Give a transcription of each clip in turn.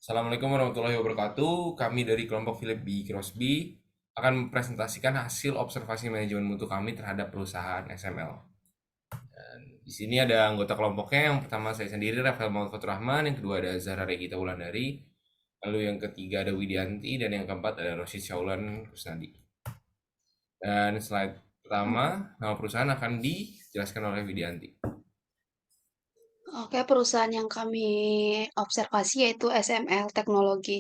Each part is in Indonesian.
Assalamualaikum warahmatullahi wabarakatuh. Kami dari kelompok Philip B. Crosby akan mempresentasikan hasil observasi manajemen mutu kami terhadap perusahaan SML. Dan di sini ada anggota kelompoknya. Yang pertama saya sendiri, Rafael Muhammad Fatur Rahman. Yang kedua ada Zahra Regita Wulandari. Lalu yang ketiga ada Widianti. Dan yang keempat ada Rosid Syaulan Kusnadi. Dan slide pertama, nama perusahaan akan dijelaskan oleh Widianti. Oke, perusahaan yang kami observasi yaitu SML Teknologi.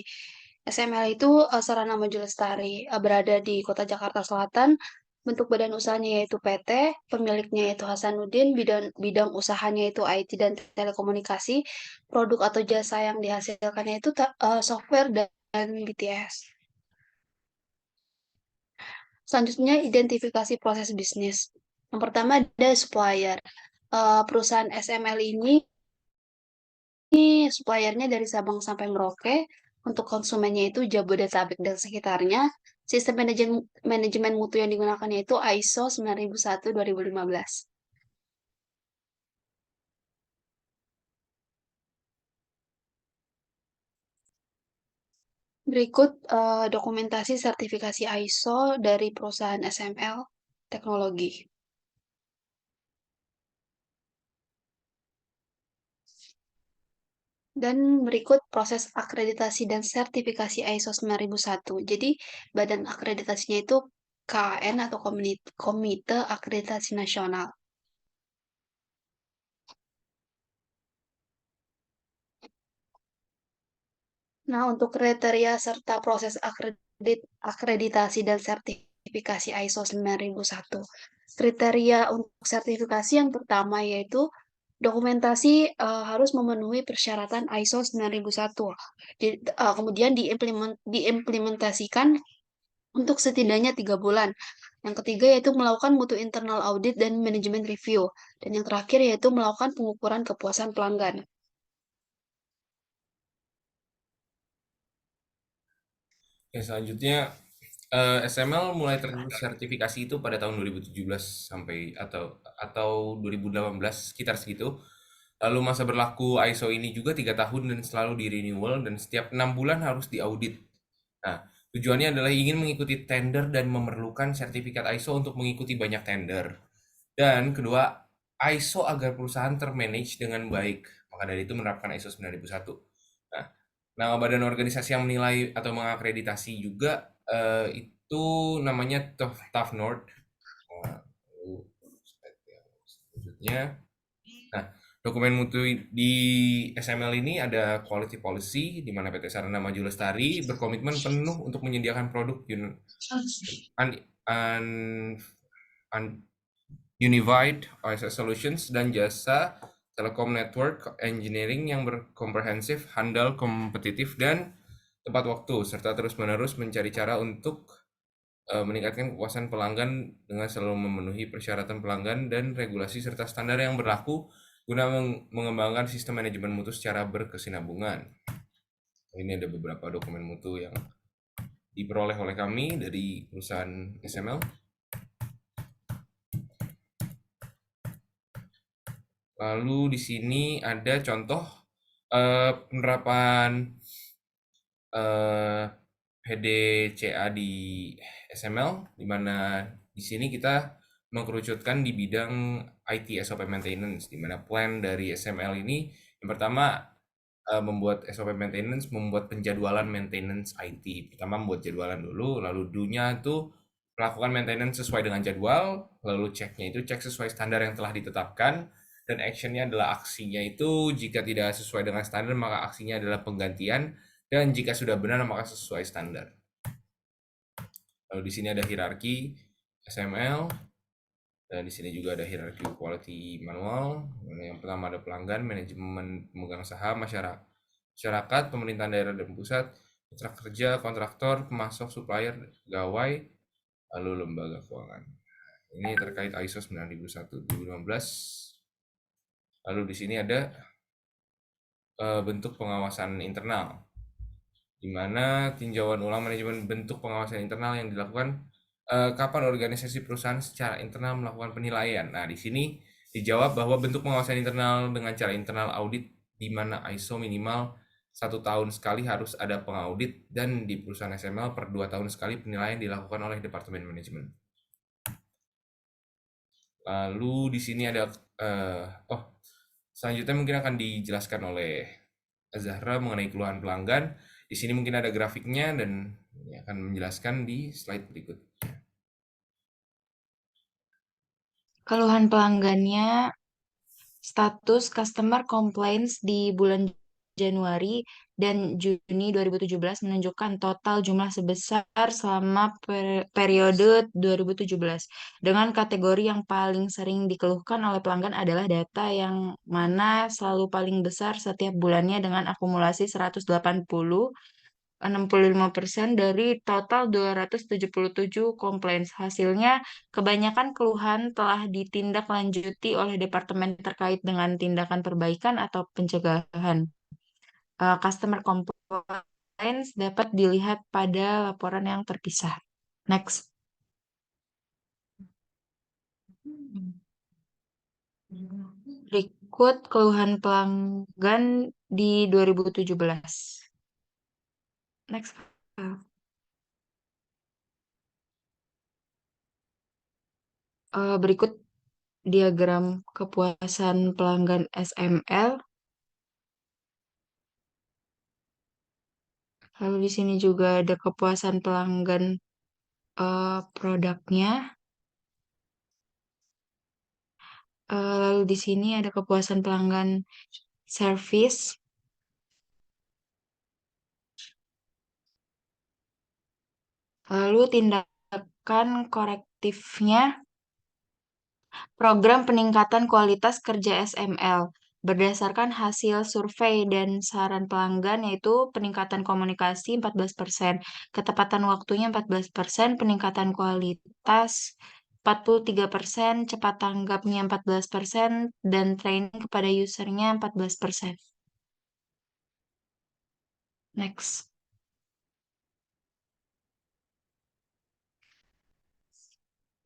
SML itu Sarana Maju Lestari, berada di Kota Jakarta Selatan. Bentuk badan usahanya yaitu PT, pemiliknya yaitu Hasanuddin, bidang usahanya itu IT dan telekomunikasi, produk atau jasa yang dihasilkannya itu software dan BTS. Selanjutnya, identifikasi proses bisnis. Yang pertama ada supplier. Perusahaan SML ini suppliernya dari Sabang sampai Merauke. Untuk konsumennya itu Jabodetabek dan sekitarnya. Sistem manajemen mutu yang digunakan yaitu ISO 9001-2015. Berikut dokumentasi sertifikasi ISO dari perusahaan SML Teknologi. Dan berikut proses akreditasi dan sertifikasi ISO 9001. Jadi, badan akreditasinya itu KAN atau Komite Akreditasi Nasional. Nah, untuk kriteria serta proses akreditasi dan sertifikasi ISO 9001. Kriteria untuk sertifikasi yang pertama yaitu dokumentasi harus memenuhi persyaratan ISO 9001. Kemudian diimplementasikan untuk setidaknya 3 bulan. Yang ketiga yaitu melakukan mutu internal audit dan manajemen review. Dan yang terakhir yaitu melakukan pengukuran kepuasan pelanggan. Oke, selanjutnya SML mulai tersertifikasi itu pada tahun 2017 sampai atau 2018 sekitar segitu. Lalu masa berlaku ISO ini juga 3 tahun dan selalu di renewal dan setiap 6 bulan harus diaudit. Nah, tujuannya adalah ingin mengikuti tender dan memerlukan sertifikat ISO untuk mengikuti banyak tender. Dan kedua, ISO agar perusahaan termanage dengan baik. Maka dari itu menerapkan ISO 9001. Nah, nama badan organisasi yang menilai atau mengakreditasi juga itu namanya Tough North. Nah, selanjutnya, nah, dokumen mutu di SML ini ada quality policy di mana PT Sarana Maju Lestari berkomitmen penuh untuk menyediakan produk un- un- un- Unified OSS Solutions dan jasa Telekom Network Engineering yang berkomprehensif, handal, kompetitif, dan tepat waktu, serta terus-menerus mencari cara untuk meningkatkan kepuasan pelanggan dengan selalu memenuhi persyaratan pelanggan dan regulasi serta standar yang berlaku guna mengembangkan sistem manajemen mutu secara berkesinambungan. Ini ada beberapa dokumen mutu yang diperoleh oleh kami dari perusahaan SML. Lalu di sini ada contoh penerapan PDCA di SML, di mana di sini kita mengkerucutkan di bidang IT SOP maintenance, di mana plan dari SML ini yang pertama membuat SOP maintenance, membuat penjadwalan maintenance IT. Pertama membuat jadwalan dulu, lalu do-nya itu melakukan maintenance sesuai dengan jadwal, lalu ceknya itu cek sesuai standar yang telah ditetapkan, dan actionnya adalah aksinya itu jika tidak sesuai dengan standar maka aksinya adalah penggantian, dan jika sudah benar maka sesuai standar. Lalu di sini ada hierarki SML, dan di sini juga ada hierarki quality manual. Yang pertama ada pelanggan, manajemen pemegang saham, masyarakat, pemerintahan daerah dan pusat, kontrak kerja, kontraktor, pemasok, supplier, pegawai, lalu lembaga keuangan. Ini terkait ISO 9001-2015. Lalu di sini ada bentuk pengawasan internal, di mana tinjauan ulang manajemen bentuk pengawasan internal yang dilakukan kapan organisasi perusahaan secara internal melakukan penilaian. Nah, di sini dijawab bahwa bentuk pengawasan internal dengan cara internal audit di mana ISO minimal 1 tahun sekali harus ada pengaudit, dan di perusahaan SML per 2 tahun sekali penilaian dilakukan oleh Departemen Manajemen. Lalu di sini ada eh, oh selanjutnya mungkin akan dijelaskan oleh Zahra mengenai keluhan pelanggan. Di sini mungkin ada grafiknya dan ini akan menjelaskan di slide berikut. Keluhan pelanggannya, status customer complaints di bulan Januari dan Juni 2017 menunjukkan total jumlah sebesar selama periode 2017. Dengan kategori yang paling sering dikeluhkan oleh pelanggan adalah data yang mana selalu paling besar setiap bulannya dengan akumulasi 180, 65% dari total 277 komplain. Hasilnya, kebanyakan keluhan telah ditindaklanjuti oleh departemen terkait dengan tindakan perbaikan atau pencegahan. Customer complaints dapat dilihat pada laporan yang terpisah. Next. Berikut keluhan pelanggan di 2017. Next. Berikut diagram kepuasan pelanggan SML. Lalu di sini juga ada kepuasan pelanggan produknya. Lalu di sini ada kepuasan pelanggan service. Lalu tindakan korektifnya, program peningkatan kualitas kerja SML. Berdasarkan hasil survei dan saran pelanggan yaitu peningkatan komunikasi 14%, ketepatan waktunya 14%, peningkatan kualitas 43%, cepat tanggapnya 14%, dan training kepada usernya 14%. Next.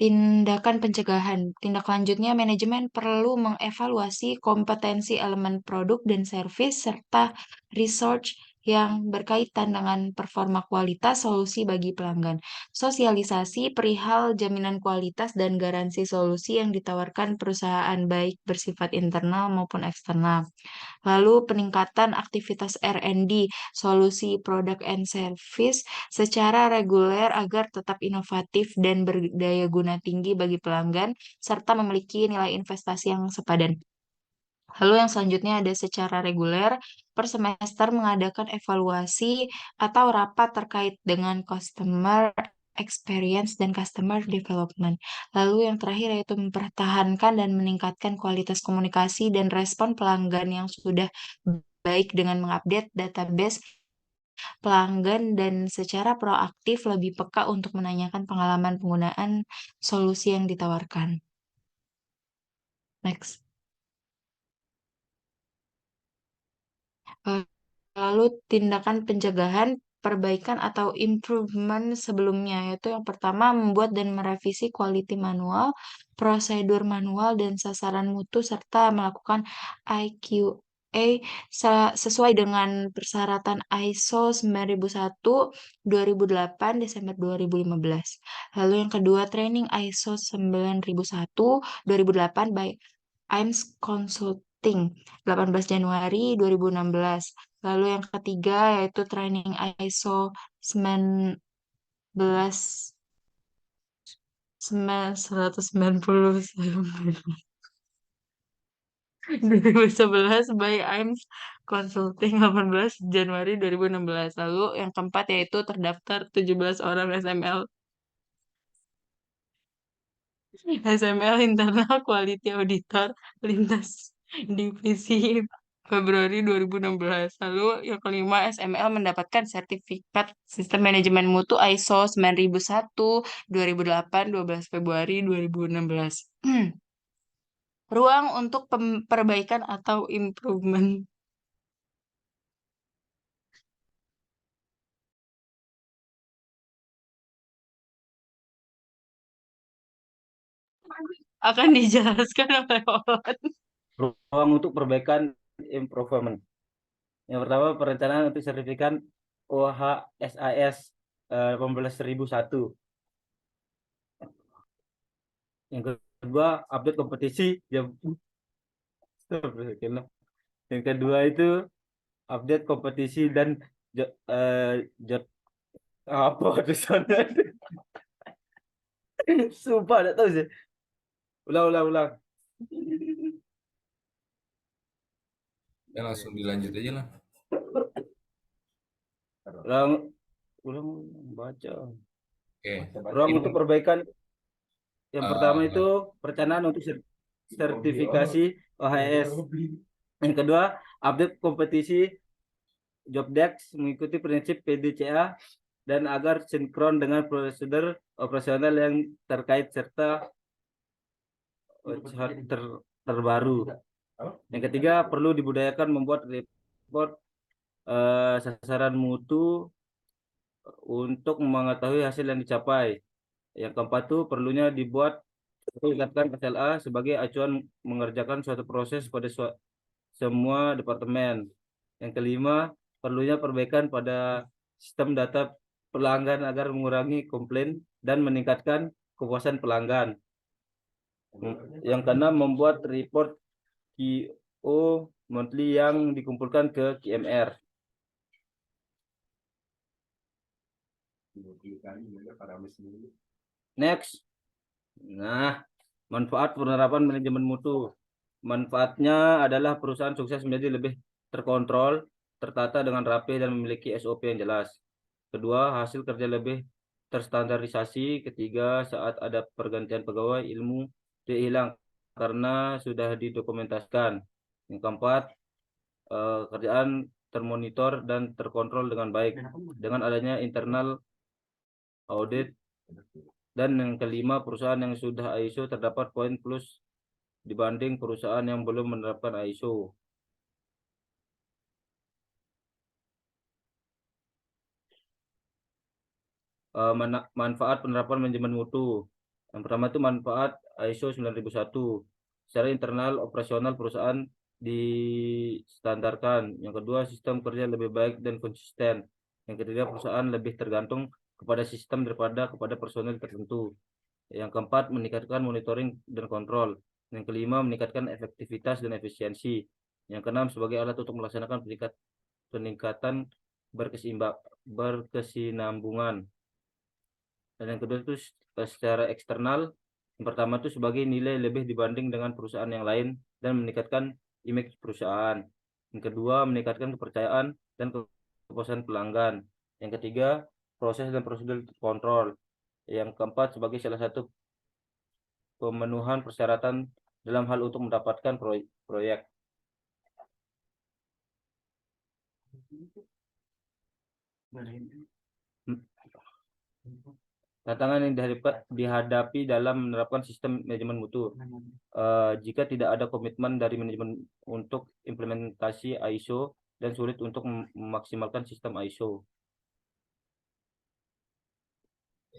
Tindakan pencegahan. Tindak lanjutnya, manajemen perlu mengevaluasi kompetensi elemen produk dan servis serta research yang berkaitan dengan performa kualitas solusi bagi pelanggan. Sosialisasi perihal jaminan kualitas dan garansi solusi yang ditawarkan perusahaan baik bersifat internal maupun eksternal. Lalu peningkatan aktivitas R&D, solusi product and service secara reguler agar tetap inovatif dan berdaya guna tinggi bagi pelanggan, serta memiliki nilai investasi yang sepadan. Lalu yang selanjutnya ada secara reguler, per semester mengadakan evaluasi atau rapat terkait dengan customer experience dan customer development. Lalu yang terakhir yaitu mempertahankan dan meningkatkan kualitas komunikasi dan respon pelanggan yang sudah baik dengan mengupdate database pelanggan dan secara proaktif lebih peka untuk menanyakan pengalaman penggunaan solusi yang ditawarkan. Next. Eh, Lalu tindakan pencegahan, perbaikan atau improvement sebelumnya, yaitu yang pertama membuat dan merevisi quality manual, prosedur manual dan sasaran mutu serta melakukan IQA sesuai dengan persyaratan ISO 9001 2008 Desember 2015. Lalu yang kedua training ISO 9001 2008 by IMS Consulting 18 Januari 2016. Lalu yang ketiga yaitu training ISO 19 190 2011 by IMS Consulting 18 Januari 2016. Lalu yang keempat yaitu terdaftar 17 orang SML Internal Quality Auditor lintas divisi Februari 2016. Lalu yang kelima, SML mendapatkan sertifikat Sistem Manajemen Mutu ISO 9001 2008 12 Februari 2016. Ruang untuk perbaikan atau improvement. Akan dijelaskan oleh Olan. Ruang untuk perbaikan improvement. Yang pertama perencanaan untuk sertifikat OHSAS 18001. Yang kedua update kompetisi yang kedua itu update kompetisi dan apa tulisannya? Sumpah tidak tahu sih. Ulang. Ya langsung dilanjut aja lah. Ulang baca. Oke. Ruang untuk perbaikan. Yang pertama Eh, itu perencanaan untuk sertifikasi OHS. Yang kedua, update kompetisi Jobdesk mengikuti prinsip PDCA dan agar sinkron dengan prosedur operasional yang terkait serta terbaru. Yang ketiga, perlu dibudayakan membuat report sasaran mutu untuk mengetahui hasil yang dicapai. Yang keempat itu perlunya dibuat mengingatkan SLA sebagai acuan mengerjakan suatu proses pada semua departemen. Yang kelima, perlunya perbaikan pada sistem data pelanggan agar mengurangi komplain dan meningkatkan kepuasan pelanggan. Yang keenam, membuat report QO monthly yang dikumpulkan ke QMR. Next. Nah, manfaat penerapan manajemen mutu. Manfaatnya adalah perusahaan sukses menjadi lebih terkontrol, tertata dengan rapi dan memiliki SOP yang jelas. Kedua, hasil kerja lebih terstandarisasi. Ketiga, saat ada pergantian pegawai, ilmu tidak hilang karena sudah didokumentasikan. Yang keempat, kerjaan termonitor dan terkontrol dengan baik dengan adanya internal audit. Dan yang kelima, perusahaan yang sudah ISO terdapat poin plus dibanding perusahaan yang belum menerapkan ISO. Manfaat penerapan manajemen mutu. Yang pertama itu manfaat ISO 9001. Secara internal operasional perusahaan distandarkan. Yang kedua, sistem kerja lebih baik dan konsisten. Yang ketiga, perusahaan lebih tergantung kepada sistem daripada kepada personel tertentu. Yang keempat, meningkatkan monitoring dan kontrol. Yang kelima, meningkatkan efektivitas dan efisiensi. Yang keenam, sebagai alat untuk melaksanakan peningkatan berkesinambungan. Dan yang kedua itu secara eksternal. Yang pertama itu sebagai nilai lebih dibanding dengan perusahaan yang lain dan meningkatkan image perusahaan. Yang kedua, meningkatkan kepercayaan dan kepuasan pelanggan. Yang ketiga, proses dan prosedur kontrol. Yang keempat, sebagai salah satu pemenuhan persyaratan dalam hal untuk mendapatkan proyek. Tantangan yang dihadapi dalam menerapkan sistem manajemen mutu. Jika tidak ada komitmen dari manajemen untuk implementasi ISO dan sulit untuk memaksimalkan sistem ISO.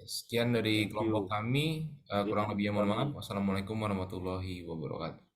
Sekian dari Thank kelompok you. kami. Kurang lebihnya mohon maaf. Wassalamualaikum warahmatullahi wabarakatuh.